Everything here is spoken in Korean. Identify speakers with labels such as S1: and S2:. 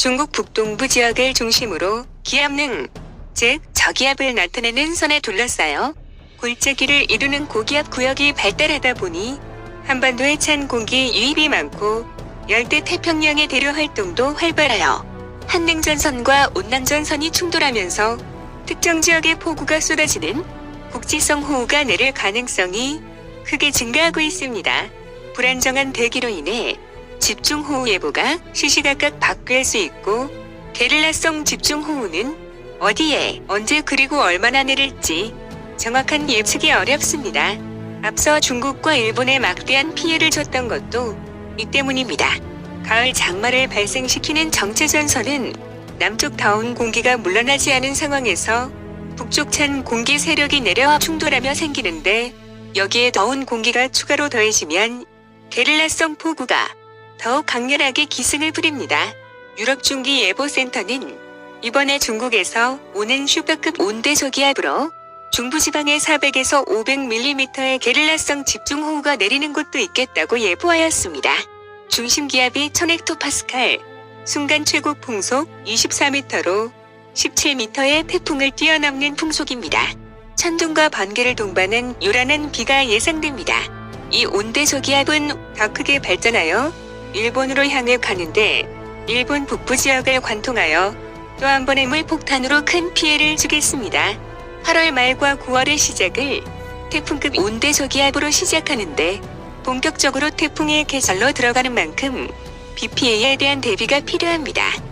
S1: 중국 북동부 지역을 중심으로 기압능, 즉 저기압을 나타내는 선에 둘러싸여 골짜기를 이루는 고기압 구역이 발달하다 보니 한반도에 찬 공기 유입이 많고 열대 태평양의 대류 활동도 활발하여 한냉전선과 온난전선이 충돌하면서 특정 지역에 폭우가 쏟아지는 국지성 호우가 내릴 가능성이 크게 증가하고 있습니다. 불안정한 대기로 인해 집중호우 예보가 시시각각 바뀔 수 있고 게릴라성 집중호우는 어디에 언제 그리고 얼마나 내릴지 정확한 예측이 어렵습니다. 앞서 중국과 일본에 막대한 피해를 줬던 것도 이 때문입니다. 가을 장마를 발생시키는 정체전선은 남쪽 더운 공기가 물러나지 않은 상황에서 북쪽 찬 공기 세력이 내려와 충돌하며 생기는데 여기에 더운 공기가 추가로 더해지면 게릴라성 폭우가 더욱 강렬하게 기승을 부립니다. 유럽중기예보센터는 이번에 중국에서 오는 슈퍼급 온대저기압으로 중부지방에 400에서 500mm의 게릴라성 집중호우가 내리는 곳도 있겠다고 예보하였습니다. 중심기압이 1000헥토파스칼, 순간 최고 풍속 24m로 17m의 태풍을 뛰어넘는 풍속입니다. 천둥과 번개를 동반한 요란한 비가 예상됩니다. 이 온대저기압은 더 크게 발전하여 일본으로 향해 가는데 일본 북부 지역을 관통하여 또 한 번의 물폭탄으로 큰 피해를 주겠습니다. 8월 말과 9월의 시작을 태풍급 온대저기압으로 시작하는데 본격적으로 태풍의 계절로 들어가는 만큼 비 피해에 대한 대비가 필요합니다.